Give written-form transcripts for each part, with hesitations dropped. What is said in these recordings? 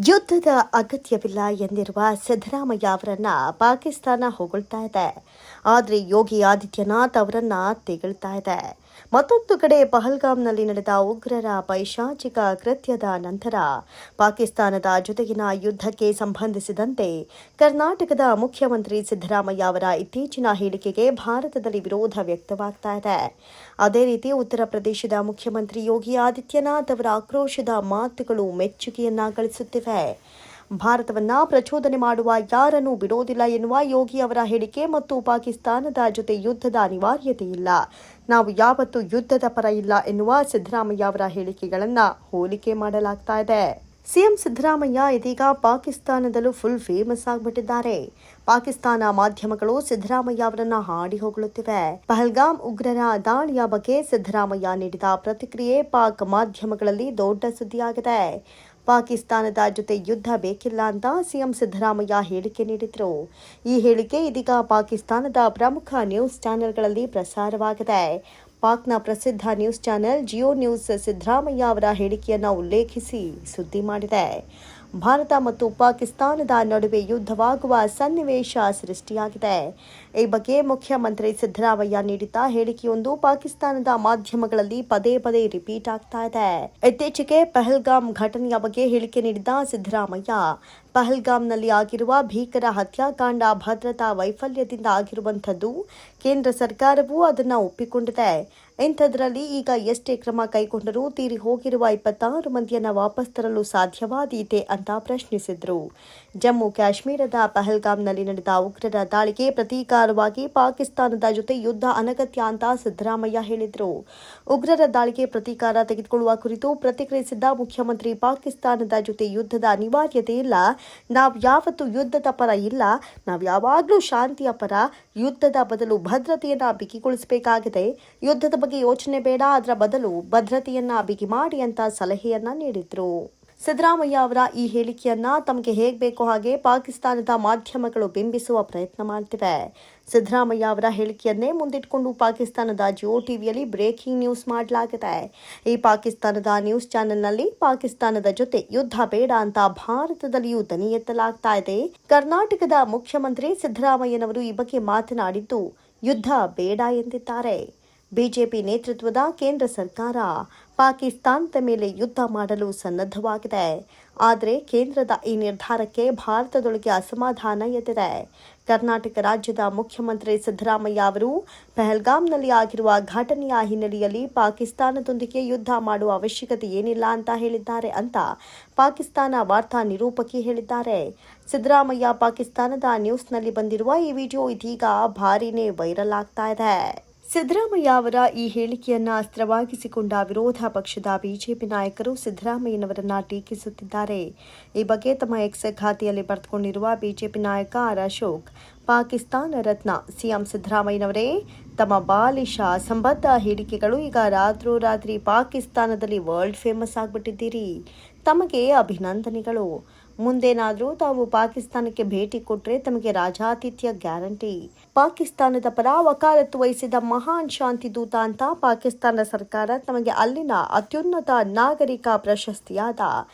ಯುದ್ಧದ ಅಗತ್ಯವಿಲ್ಲ ಎಂದಿರುವ ಸಿದ್ದರಾಮಯ್ಯ ಅವರನ್ನ ಪಾಕಿಸ್ತಾನ ಹೊಗಳ್ತಾ ಇದೆ. ಆದರೆ ಯೋಗಿ ಆದಿತ್ಯನಾಥ್ ಅವರನ್ನ ತೆಗಳ್ತಾ ಇದೆ. ಮತ್ತೊಂದು ಕಡೆ ಪಹಲ್ಗಾಮ್ನಲ್ಲಿ ನಡೆದ ಉಗ್ರರ ಪೈಶಾಚಿಕ ಕೃತ್ಯದ ನಂತರ ಪಾಕಿಸ್ತಾನದ ಜೊತೆಗಿನ ಯುದ್ಧಕ್ಕೆ ಸಂಬಂಧಿಸಿದಂತೆ ಕರ್ನಾಟಕದ ಮುಖ್ಯಮಂತ್ರಿ ಸಿದ್ದರಾಮಯ್ಯ ಅವರ ಇತ್ತೀಚಿನ ಹೇಳಿಕೆಗೆ ಭಾರತದಲ್ಲಿ ವಿರೋಧ ವ್ಯಕ್ತವಾಗ್ತಾ ಇದೆ. ಅದೇ ರೀತಿ ಉತ್ತರ ಪ್ರದೇಶದ ಮುಖ್ಯಮಂತ್ರಿ ಯೋಗಿ ಆದಿತ್ಯನಾಥ್ ಅವರ ಆಕ್ರೋಶದ ಮಾತುಗಳು ಮೆಚ್ಚುಗೆಯನ್ನ ಗಳಿಸುತ್ತಿವೆ. ಭಾರತವನ್ನ ಪ್ರಚೋದನೆ ಮಾಡುವ ಯಾರನ್ನೂ ಬಿಡೋದಿಲ್ಲ ಎನ್ನುವ ಯೋಗಿ ಅವರ ಹೇಳಿಕೆ ಮತ್ತು ಪಾಕಿಸ್ತಾನದ ಜೊತೆ ಯುದ್ಧದ ಅನಿವಾರ್ಯತೆ ಇಲ್ಲ, ನಾವು ಯಾವತ್ತೂ ಯುದ್ಧದ ಪರ ಇಲ್ಲ ಎನ್ನುವ ಸಿದ್ದರಾಮಯ್ಯ ಅವರ ಹೇಳಿಕೆಗಳನ್ನು ಹೋಲಿಕೆ ಮಾಡಲಾಗ್ತಾ ಇದೆ. ಸಿಎಂ ಸಿದ್ದರಾಮಯ್ಯ ಇದೀಗ ಪಾಕಿಸ್ತಾನದಲ್ಲೂ ಫುಲ್ ಫೇಮಸ್ ಆಗಿಬಿಟ್ಟಿದ್ದಾರೆ. ಪಾಕಿಸ್ತಾನ ಮಾಧ್ಯಮಗಳು ಸಿದ್ದರಾಮಯ್ಯ ಅವರನ್ನ ಹಾಡಿ ಹೊಗಳುತ್ತಿವೆ. ಪಹಲ್ಗಾಮ್ ಉಗ್ರರ ದಾಳಿಯ ಬಗ್ಗೆ ಸಿದ್ದರಾಮಯ್ಯ ನೀಡಿದ ಪ್ರತಿಕ್ರಿಯೆ ಪಾಕ್ ಮಾಧ್ಯಮಗಳಲ್ಲಿ ದೊಡ್ಡ ಸುದ್ದಿಯಾಗಿದೆ. ಪಾಕಿಸ್ತಾನದ ಜೊತೆ ಯುದ್ಧ ಬೇಕಿಲ್ಲ ಅಂತ ಸಿಎಂ ಸಿದ್ದರಾಮಯ್ಯ ಹೇಳಿಕೆ ನೀಡಿದ್ರು. ಈ ಹೇಳಿಕೆ ಇದೀಗ ಪಾಕಿಸ್ತಾನದ ಪ್ರಮುಖ ನ್ಯೂಸ್ ಚಾನೆಲ್ಗಳಲ್ಲಿ ಪ್ರಸಾರವಾಗಿದೆ. ಪಾಕ್ನ ಪ್ರಸಿದ್ಧ news channel Jio news Siddaramaiah ಅವರ ಹೇಳಿಕೆಯನ್ನು ಉಲ್ಲೇಖಿಸಿ ಸುದ್ದಿ ಮಾಡಿದೆ. ಭಾರತ ಮತ್ತು ಪಾಕಿಸ್ತಾನದ ನಡುವೆ ಯುದ್ಧವಾಗುವ ಸನ್ನಿವೇಶ ಸೃಷ್ಟಿಯಾಗಿದೆ. ಈ ಬಗ್ಗೆ ಮುಖ್ಯಮಂತ್ರಿ ಸಿದ್ದರಾಮಯ್ಯ ನೀಡಿದ್ದ ಹೇಳಿಕೆಯೊಂದು ಪಾಕಿಸ್ತಾನದ ಮಾಧ್ಯಮಗಳಲ್ಲಿ ಪದೇ ಪದೇ ರಿಪೀಟ್ ಆಗ್ತಾ ಇದೆ. ಇತ್ತೀಚೆಗೆ ಪಹಲ್ಗಾಮ್ ಘಟನೆಯ ಬಗ್ಗೆ ಹೇಳಿಕೆ ನೀಡಿದ್ದ ಸಿದ್ದರಾಮಯ್ಯ, ಪಹಲ್ಗಾಮ್ನಲ್ಲಿ ಆಗಿರುವ ಭೀಕರ ಹತ್ಯಾಕಾಂಡ ಭದ್ರತಾ ವೈಫಲ್ಯದಿಂದ ಆಗಿರುವಂಥದ್ದು. ಕೇಂದ್ರ ಸರ್ಕಾರವೂ ಅದನ್ನು ಒಪ್ಪಿಕೊಂಡಿದೆ. ಇಂಥದ್ರಲ್ಲಿ ಈಗ ಎಷ್ಟೇ ಕ್ರಮ ಕೈಗೊಂಡರೂ ತೀರಿ ಹೋಗಿರುವ 26 ಮಂದಿಯನ್ನ ವಾಪಸ್ ತರಲು ಸಾಧ್ಯವಾದೀತೆ ಅಂತ ಪ್ರಶ್ನಿಸಿದ್ರು. ಜಮ್ಮು ಕಾಶ್ಮೀರದ ಪಹಲ್ಗಾಮ್ನಲ್ಲಿ ನಡೆದ ಉಗ್ರರ ದಾಳಿಗೆ ಪ್ರತೀಕಾರವಾಗಿ ಪಾಕಿಸ್ತಾನದ ಜೊತೆ ಯುದ್ಧ ಅನಗತ್ಯ ಅಂತ ಸಿದ್ದರಾಮಯ್ಯ ಹೇಳಿದ್ರು. ಉಗ್ರರ ದಾಳಿಗೆ ಪ್ರತೀಕಾರ ತೆಗೆದುಕೊಳ್ಳುವ ಕುರಿತು ಪ್ರತಿಕ್ರಿಯಿಸಿದ್ದ ಮುಖ್ಯಮಂತ್ರಿ, ಪಾಕಿಸ್ತಾನದ ಜೊತೆ ಯುದ್ಧದ ಅನಿವಾರ್ಯತೆ ಇಲ್ಲ, ನಾವು ಯಾವತ್ತೂ ಯುದ್ಧದ ಪರ ಇಲ್ಲ, ನಾವು ಯಾವಾಗಲೂ ಶಾಂತಿಯ ಪರ, ಯುದ್ಧದ ಬದಲು ಭದ್ರತೆಯನ್ನ ಬಿಗಿಗೊಳಿಸಬೇಕಾಗಿದೆ, ಯುದ್ಧದ ಬಗ್ಗೆ ಯೋಚನೆ ಬೇಡ, ಅದರ ಬದಲು ಭದ್ರತೆಯನ್ನ ಬಿಗಿ ಮಾಡಿ ಅಂತ ಸಲಹೆಯನ್ನ ನೀಡಿದ್ರು. ಸಿದ್ದರಾಮಯ್ಯ ಅವರ ಈ ಹೇಳಿಕೆಯನ್ನ ತಮಗೆ ಹೇಗೆ ಬೇಕೋ ಹಾಗೆ ಪಾಕಿಸ್ತಾನದ ಮಾಧ್ಯಮಗಳು ಬಿಂಬಿಸುವ ಪ್ರಯತ್ನ ಮಾಡ್ತಿವೆ. ಸಿದ್ದರಾಮಯ್ಯ ಅವರ ಹೇಳಿಕೆಯನ್ನೇ ಮುಂದಿಟ್ಟುಕೊಂಡು ಪಾಕಿಸ್ತಾನದ ಜಿಯೋ ಟಿವಿಯಲ್ಲಿ ಬ್ರೇಕಿಂಗ್ ನ್ಯೂಸ್ ಮಾಡಲಾಗಿದೆ. ಈ ಪಾಕಿಸ್ತಾನದ ನ್ಯೂಸ್ ಚಾನೆಲ್ನಲ್ಲಿ ಪಾಕಿಸ್ತಾನದ ಜೊತೆ ಯುದ್ಧ ಬೇಡ ಅಂತ ಭಾರತದಲ್ಲಿಯೂ ದನಿ ಎತ್ತಲಾಗ್ತಾ ಇದೆ. ಕರ್ನಾಟಕದ ಮುಖ್ಯಮಂತ್ರಿ ಸಿದ್ದರಾಮಯ್ಯನವರು ಈ ಬಗ್ಗೆ ಮಾತನಾಡಿದ್ದು ಯುದ್ಧ ಬೇಡ ಎಂದಿದ್ದಾರೆ. ಬಿಜೆಪಿ ನೇತೃತ್ವದ ಕೇಂದ್ರ ಸರ್ಕಾರ ಪಾಕಿಸ್ತಾನದ ಮೇಲೆ ಯುದ್ಧ ಮಾಡಲು ಸನ್ನದ್ಧವಾಗಿದೆ. ಆದರೆ ಕೇಂದ್ರದ ಈ ನಿರ್ಧಾರಕ್ಕೆ ಭಾರತದೊಳಗೆ ಅಸಮಾಧಾನ ಎದ್ದಿದೆ. ಕರ್ನಾಟಕ ರಾಜ್ಯದ ಮುಖ್ಯಮಂತ್ರಿ ಸಿದ್ದರಾಮಯ್ಯ ಅವರು ಪಹಲ್ಗಾಮ್ನಲ್ಲಿ ಆಗಿರುವ ಘಟನೆಯ ಹಿನ್ನೆಲೆಯಲ್ಲಿ ಪಾಕಿಸ್ತಾನದೊಂದಿಗೆ ಯುದ್ಧ ಮಾಡುವ ಅವಶ್ಯಕತೆ ಏನಿಲ್ಲ ಅಂತ ಹೇಳಿದ್ದಾರೆ ಅಂತ ಪಾಕಿಸ್ತಾನ ವಾರ್ತಾ ನಿರೂಪಕಿ ಹೇಳಿದ್ದಾರೆ. ಸಿದ್ದರಾಮಯ್ಯ ಪಾಕಿಸ್ತಾನದ ನ್ಯೂಸ್ನಲ್ಲಿ ಬಂದಿರುವ ಈ ವಿಡಿಯೋ ಇದೀಗ ಭಾರೀನೇ ವೈರಲ್ ಆಗ್ತಾ ಇದೆ. ಸಿದ್ದರಾಮಯ್ಯ ಅವರ ಈ ಹೇಳಿಕೆಯನ್ನ ಅಸ್ತ್ರವಾಗಿಸಿಕೊಂಡ ವಿರೋಧ ಪಕ್ಷದ ಬಿಜೆಪಿ ನಾಯಕರು ಸಿದ್ದರಾಮಯ್ಯನವರನ್ನ ಟೀಕಿಸುತ್ತಿದ್ದಾರೆ. ಈ ಬಗ್ಗೆ ತಮ್ಮ ಎಕ್ಸ್ ಖಾತೆಯಲ್ಲಿ ಬರೆದುಕೊಂಡಿರುವ ಬಿಜೆಪಿ ನಾಯಕ ಆರ್ ಅಶೋಕ್, ಪಾಕಿಸ್ತಾನ ರತ್ನ ಸಿಎಂ ಸಿದ್ದರಾಮಯ್ಯನವರೇ, ತಮ್ಮ ಬಾಲಿಶ ಸಂಬದ್ಧ ಹೇಳಿಕೆಗಳು ಈಗ ರಾತ್ರೋರಾತ್ರಿ ಪಾಕಿಸ್ತಾನದಲ್ಲಿ ವರ್ಲ್ಡ್ ಫೇಮಸ್ ಆಗಿಬಿಟ್ಟಿದ್ದೀರಿ. ತಮಗೆ ಅಭಿನಂದನೆಗಳು. ಮುಂದೇನಾದರೂ ತಾವು ಪಾಕಿಸ್ತಾನಕ್ಕೆ ಭೇಟಿ ಕೊಟ್ಟರೆ ತಮಗೆ ರಾಜಾತಿಥ್ಯ ಗ್ಯಾರಂಟಿ. ಪಾಕಿಸ್ತಾನದ ಪರ ವಕಾಲತ್ತು ವಹಿಸಿದ ಮಹಾನ್ ಶಾಂತಿ ದೂತ ಅಂತ ಪಾಕಿಸ್ತಾನ ಸರ್ಕಾರ ತಮಗೆ ಅಲ್ಲಿನ ಅತ್ಯುನ್ನತ ನಾಗರಿಕ ಪ್ರಶಸ್ತಿಯಾದ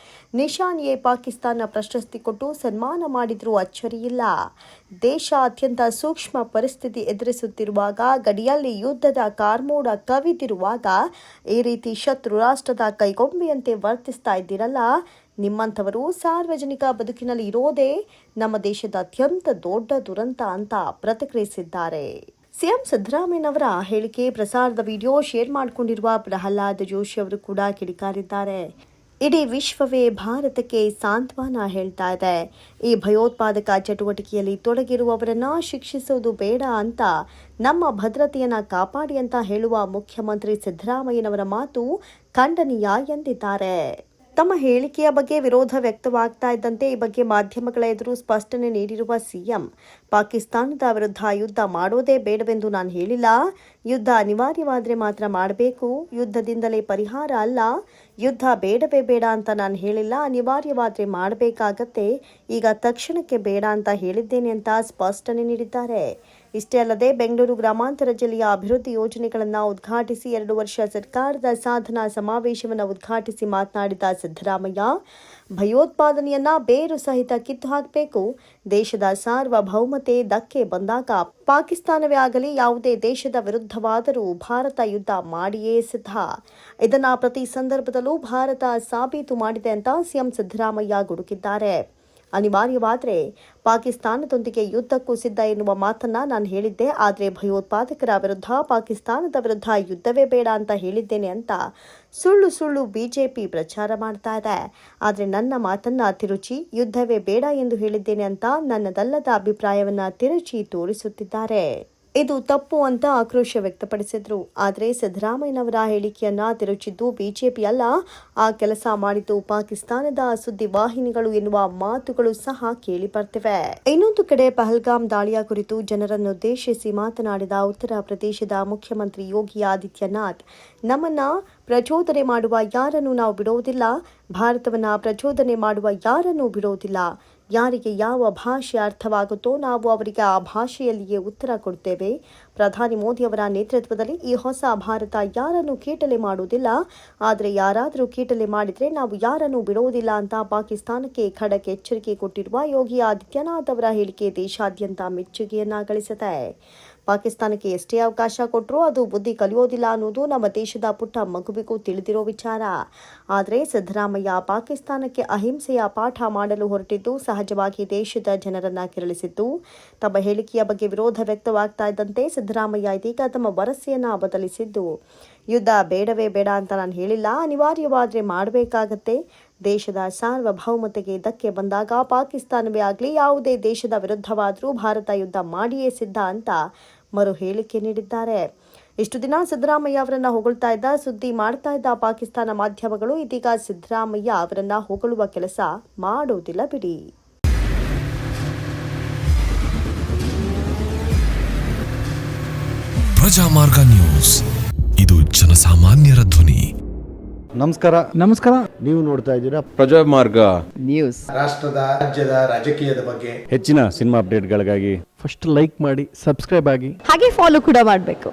ನಿಶಾನ್-ಎ-ಪಾಕಿಸ್ತಾನ ಪ್ರಶಸ್ತಿ ಕೊಟ್ಟು ಸನ್ಮಾನ ಮಾಡಿದ್ರೂ ಅಚ್ಚರಿಯಿಲ್ಲ. ದೇಶ ಅತ್ಯಂತ ಸೂಕ್ಷ್ಮ ಪರಿಸ್ಥಿತಿ ಎದುರಿಸುತ್ತಿರುವಾಗ, ಗಡಿಯಲ್ಲಿ ಯುದ್ಧದ ಕಾರ್ಮೋಡ ಕವಿದಿರುವಾಗ ಈ ರೀತಿ ಶತ್ರು ರಾಷ್ಟ್ರದ ಕೈಗೊಂಬೆಯಂತೆ ವರ್ತಿಸ್ತಾ ಇದ್ದೀರಲ್ಲ, ನಿಮ್ಮಂಥವರು ಸಾರ್ವಜನಿಕ ಬದುಕಿನಲ್ಲಿ ಇರೋದೇ ನಮ್ಮ ದೇಶದ ಅತ್ಯಂತ ದೊಡ್ಡ ದುರಂತ ಅಂತ ಪ್ರತಿಕ್ರಿಯಿಸಿದ್ದಾರೆ. ಸಿಎಂ ಸಿದ್ದರಾಮಯ್ಯನವರ ಹೇಳಿಕೆ ಪ್ರಸಾರದ ವಿಡಿಯೋ ಶೇರ್ ಮಾಡಿಕೊಂಡಿರುವ ಪ್ರಹ್ಲಾದ್ ಜೋಶಿ ಅವರು ಕೂಡ ಕಿಡಿಕಾರಿದ್ದಾರೆ. ಇಡೀ ವಿಶ್ವವೇ ಭಾರತಕ್ಕೆ ಸಾಂತ್ವನ ಹೇಳ್ತಾ ಇದೆ. ಈ ಭಯೋತ್ಪಾದಕ ಚಟುವಟಿಕೆಯಲ್ಲಿ ತೊಡಗಿರುವವರನ್ನ ಶಿಕ್ಷಿಸೋದು ಬೇಡ ಅಂತ, ನಮ್ಮ ಭದ್ರತೆಯನ್ನ ಕಾಪಾಡಿ ಅಂತ ಹೇಳುವ ಮುಖ್ಯಮಂತ್ರಿ ಸಿದ್ದರಾಮಯ್ಯನವರ ಮಾತು ಖಂಡನೀಯ ಎಂದಿದ್ದಾರೆ. ತಮ್ಮ ಹೇಳಿಕೆಯ ಬಗ್ಗೆ ವಿರೋಧ ವ್ಯಕ್ತವಾಗ್ತಾ ಇದ್ದಂತೆ ಈ ಬಗ್ಗೆ ಮಾಧ್ಯಮಗಳ ಎದುರು ಸ್ಪಷ್ಟನೆ ನೀಡಿರುವ ಸಿಎಂ, ಪಾಕಿಸ್ತಾನದ ವಿರುದ್ಧ ಯುದ್ಧ ಮಾಡೋದೇ ಬೇಡವೆಂದು ನಾನು ಹೇಳಿಲ್ಲ, ಯುದ್ಧ ಅನಿವಾರ್ಯವಾದರೆ ಮಾತ್ರ ಮಾಡಬೇಕು, ಯುದ್ಧದಿಂದಲೇ ಪರಿಹಾರ ಅಲ್ಲ, ಯುದ್ಧ ಬೇಡವೇ ಬೇಡ ಅಂತ ನಾನು ಹೇಳಿಲ್ಲ, ಅನಿವಾರ್ಯವಾದರೆ ಮಾಡಬೇಕಾಗತ್ತೆ, ಈಗ ತಕ್ಷಣಕ್ಕೆ ಬೇಡ ಅಂತ ಹೇಳಿದ್ದೇನೆ ಅಂತ ಸ್ಪಷ್ಟನೆ ನೀಡಿದ್ದಾರೆ. ಇಷ್ಟೇ ಅಲ್ಲದೆ ಬೆಂಗಳೂರು ಗ್ರಾಮಾಂತರ ಜಿಲ್ಲೆಯ ಅಭಿವೃದ್ಧಿ ಯೋಜನೆಗಳನ್ನು ಉದ್ಘಾಟಿಸಿ 2 ವರ್ಷ ಸರ್ಕಾರದ ಸಾಧನಾ ಸಮಾವೇಶವನ್ನು ಉದ್ಘಾಟಿಸಿ ಮಾತನಾಡಿದ ಸಿದ್ದರಾಮಯ್ಯ, ಭಯೋತ್ಪಾದನೆಯನ್ನ ಬೇರು ಸಹಿತ ಕಿತ್ತು ಹಾಕಬೇಕು. ದೇಶದ ಸಾರ್ವಭೌಮತೆ ಧಕ್ಕೆ ಬಂದಾಗ ಪಾಕಿಸ್ತಾನವೇ ಆಗಲಿ ಯಾವುದೇ ದೇಶದ ವಿರುದ್ಧವಾದರೂ ಭಾರತ ಯುದ್ಧ ಮಾಡಿಯೇ ಸಿದ್ಧ. ಇದನ್ನ ಪ್ರತಿ ಸಂದರ್ಭದಲ್ಲೂ ಭಾರತ ಸಾಬೀತು ಮಾಡಿದೆ ಅಂತ ಸಿಎಂ ಸಿದ್ದರಾಮಯ್ಯ ಗುಡುಕಿದ್ದಾರೆ. ಅನಿವಾರ್ಯವಾದರೆ ಪಾಕಿಸ್ತಾನದೊಂದಿಗೆ ಯುದ್ಧಕ್ಕೂ ಸಿದ್ಧ ಎನ್ನುವ ಮಾತನ್ನ ನಾನು ಹೇಳಿದ್ದೆ. ಆದರೆ ಭಯೋತ್ಪಾದಕರ ವಿರುದ್ಧ, ಪಾಕಿಸ್ತಾನದ ವಿರುದ್ಧ ಯುದ್ಧವೇ ಬೇಡ ಅಂತ ಹೇಳಿದ್ದೇನೆ ಅಂತ ಸುಳ್ಳು ಬಿಜೆಪಿ ಪ್ರಚಾರ ಮಾಡ್ತಾ ಇದೆ. ಆದರೆ ನನ್ನ ಮಾತನ್ನ ತಿರುಚಿ ಯುದ್ಧವೇ ಬೇಡ ಎಂದು ಹೇಳಿದ್ದೇನೆ ಅಂತ ನನ್ನದಲ್ಲದ ಅಭಿಪ್ರಾಯವನ್ನ ತಿರುಚಿ ತೋರಿಸುತ್ತಿದ್ದಾರೆ. ಇದು ತಪ್ಪು ಅಂತ ಆಕ್ರೋಶ ವ್ಯಕ್ತಪಡಿಸಿದ್ರು. ಆದರೆ ಸಿದ್ದರಾಮಯ್ಯನವರ ಹೇಳಿಕೆಯನ್ನ ತಿರುಚಿದ್ದು ಬಿಜೆಪಿ ಅಲ್ಲ, ಆ ಕೆಲಸ ಮಾಡಿದ್ದು ಪಾಕಿಸ್ತಾನದ ಸುದ್ದಿವಾಹಿನಿಗಳು ಎನ್ನುವ ಮಾತುಗಳು ಸಹ ಕೇಳಿ ಬರ್ತಿವೆ. ಇನ್ನೊಂದು ಕಡೆ ಪಹಲ್ಗಾಮ್ ದಾಳಿಯ ಕುರಿತು ಜನರನ್ನುದ್ದೇಶಿಸಿ ಮಾತನಾಡಿದ ಉತ್ತರ ಪ್ರದೇಶದ ಮುಖ್ಯಮಂತ್ರಿ ಯೋಗಿ ಆದಿತ್ಯನಾಥ್, ನಮ್ಮನ್ನ ಪ್ರಚೋದನೆ ಮಾಡುವ ಯಾರನ್ನು ನಾವು ಬಿಡೋದಿಲ್ಲ, ಭಾರತವನ್ನ ಪ್ರಚೋದನೆ ಮಾಡುವ ಯಾರನ್ನೂ ಬಿಡೋದಿಲ್ಲ. ಯಾರಿಗೆ ಯಾವ ಭಾಷೆ ಅರ್ಥವಾಗುತ್ತೋ ನಾವು ಅವರಿಗೆ ಆ ಭಾಷೆಯಲ್ಲಿಯೇ ಉತ್ತರ ಕೊಡ್ತೇವೆ. ಪ್ರಧಾನಿ ಮೋದಿಯವರ ನೇತೃತ್ವದಲ್ಲಿ ಈ ಹೊಸ ಭಾರತ ಯಾರನ್ನು ಕೀಟಲೆ ಮಾಡುವುದಿಲ್ಲ. ಆದರೆ ಯಾರಾದರೂ ಕೀಟಲೆ ಮಾಡಿದರೆ ನಾವು ಯಾರನ್ನೂ ಬಿಡೋದಿಲ್ಲ ಅಂತ ಪಾಕಿಸ್ತಾನಕ್ಕೆ ಖಡಕ್ ಎಚ್ಚರಿಕೆ ಕೊಟ್ಟಿರುವ ಯೋಗಿ ಆದಿತ್ಯನಾಥ್ ಅವರ ಹೇಳಿಕೆ ದೇಶಾದ್ಯಂತ ಮೆಚ್ಚುಗೆಯನ್ನ ಗಳಿಸಿದೆ. ಪಾಕಿಸ್ತಾನಕ್ಕೆ ಎಷ್ಟೇ ಅವಕಾಶ ಕೊಟ್ಟರೂ ಅದು ಬುದ್ಧಿ ಕಲಿಯೋದಿಲ್ಲ ಅನ್ನೋದು ನಮ್ಮ ದೇಶದ ಪುಟ್ಟ ಮಗುವಿಗೂ ತಿಳಿದಿರೋ ವಿಚಾರ. ಆದರೆ ಸಿದ್ದರಾಮಯ್ಯ ಪಾಕಿಸ್ತಾನಕ್ಕೆ ಅಹಿಂಸೆಯ ಪಾಠ ಮಾಡಲು ಹೊರಟಿದ್ದು ಸಹಜವಾಗಿ ದೇಶದ ಜನರನ್ನ ಕೆರಳಿಸಿದ್ದು. ತಮ್ಮ ಹೇಳಿಕೆಯ ಬಗ್ಗೆ ವಿರೋಧ ವ್ಯಕ್ತವಾಗ್ತಾ ಇದ್ದಂತೆ ಸಿದ್ದರಾಮಯ್ಯ ಇದೀಗ ತಮ್ಮ ವರಸೆಯನ್ನ ಬದಲಿಸಿದ್ದು, ಯುದ್ಧ ಬೇಡವೇ ಬೇಡ ಅಂತ ನಾನು ಹೇಳಿಲ್ಲ, ಅನಿವಾರ್ಯವಾದರೆ ಮಾಡಬೇಕಾಗತ್ತೆ. ದೇಶದ ಸಾರ್ವಭೌಮತೆಗೆ ಧಕ್ಕೆ ಬಂದಾಗ ಪಾಕಿಸ್ತಾನವೇ ಆಗಲಿ ಯಾವುದೇ ದೇಶದ ವಿರುದ್ಧವಾದರೂ ಭಾರತ ಯುದ್ಧ ಮಾಡಿಯೇ ಸಿದ್ಧ ಅಂತ ಮರು ಹೇಳಿಕೆ ನೀಡಿದ್ದಾರೆ. ಇಷ್ಟು ದಿನ ಸಿದ್ದರಾಮಯ್ಯ ಅವರನ್ನ ಹೊಗಳ್ತಾ ಇದ್ದ, ಸುದ್ದಿ ಮಾಡ್ತಾ ಇದ್ದ ಪಾಕಿಸ್ತಾನ ಮಾಧ್ಯಮಗಳು ಇದೀಗ ಸಿದ್ದರಾಮಯ್ಯ ಅವರನ್ನ ಹೊಗಳುವ ಕೆಲಸ ಮಾಡೋದಿಲ್ಲ ಬಿಡಿ. ಪ್ರಜಾಮಾರ್ಗ ನ್ಯೂಸ್, ಇದು ಜನಸಾಮಾನ್ಯರ ಧ್ವನಿ. ನಮಸ್ಕಾರ. ನೀವು ನೋಡ್ತಾ ಇದ್ದೀರಾ ಪ್ರಜಾಮಾರ್ಗ ನ್ಯೂಸ್. ರಾಷ್ಟ್ರದ ರಾಜ್ಯದ ರಾಜಕೀಯದ ಬಗ್ಗೆ ಹೆಚ್ಚಿನ ಸಿನಿಮಾ ಅಪ್ಡೇಟ್ಗಳಿಗಾಗಿ ಫಸ್ಟ್ ಲೈಕ್ ಮಾಡಿ, ಸಬ್ಸ್ಕ್ರೈಬ್ ಆಗಿ, ಹಾಗೆ ಫಾಲೋ ಕೂಡ ಮಾಡಬೇಕು.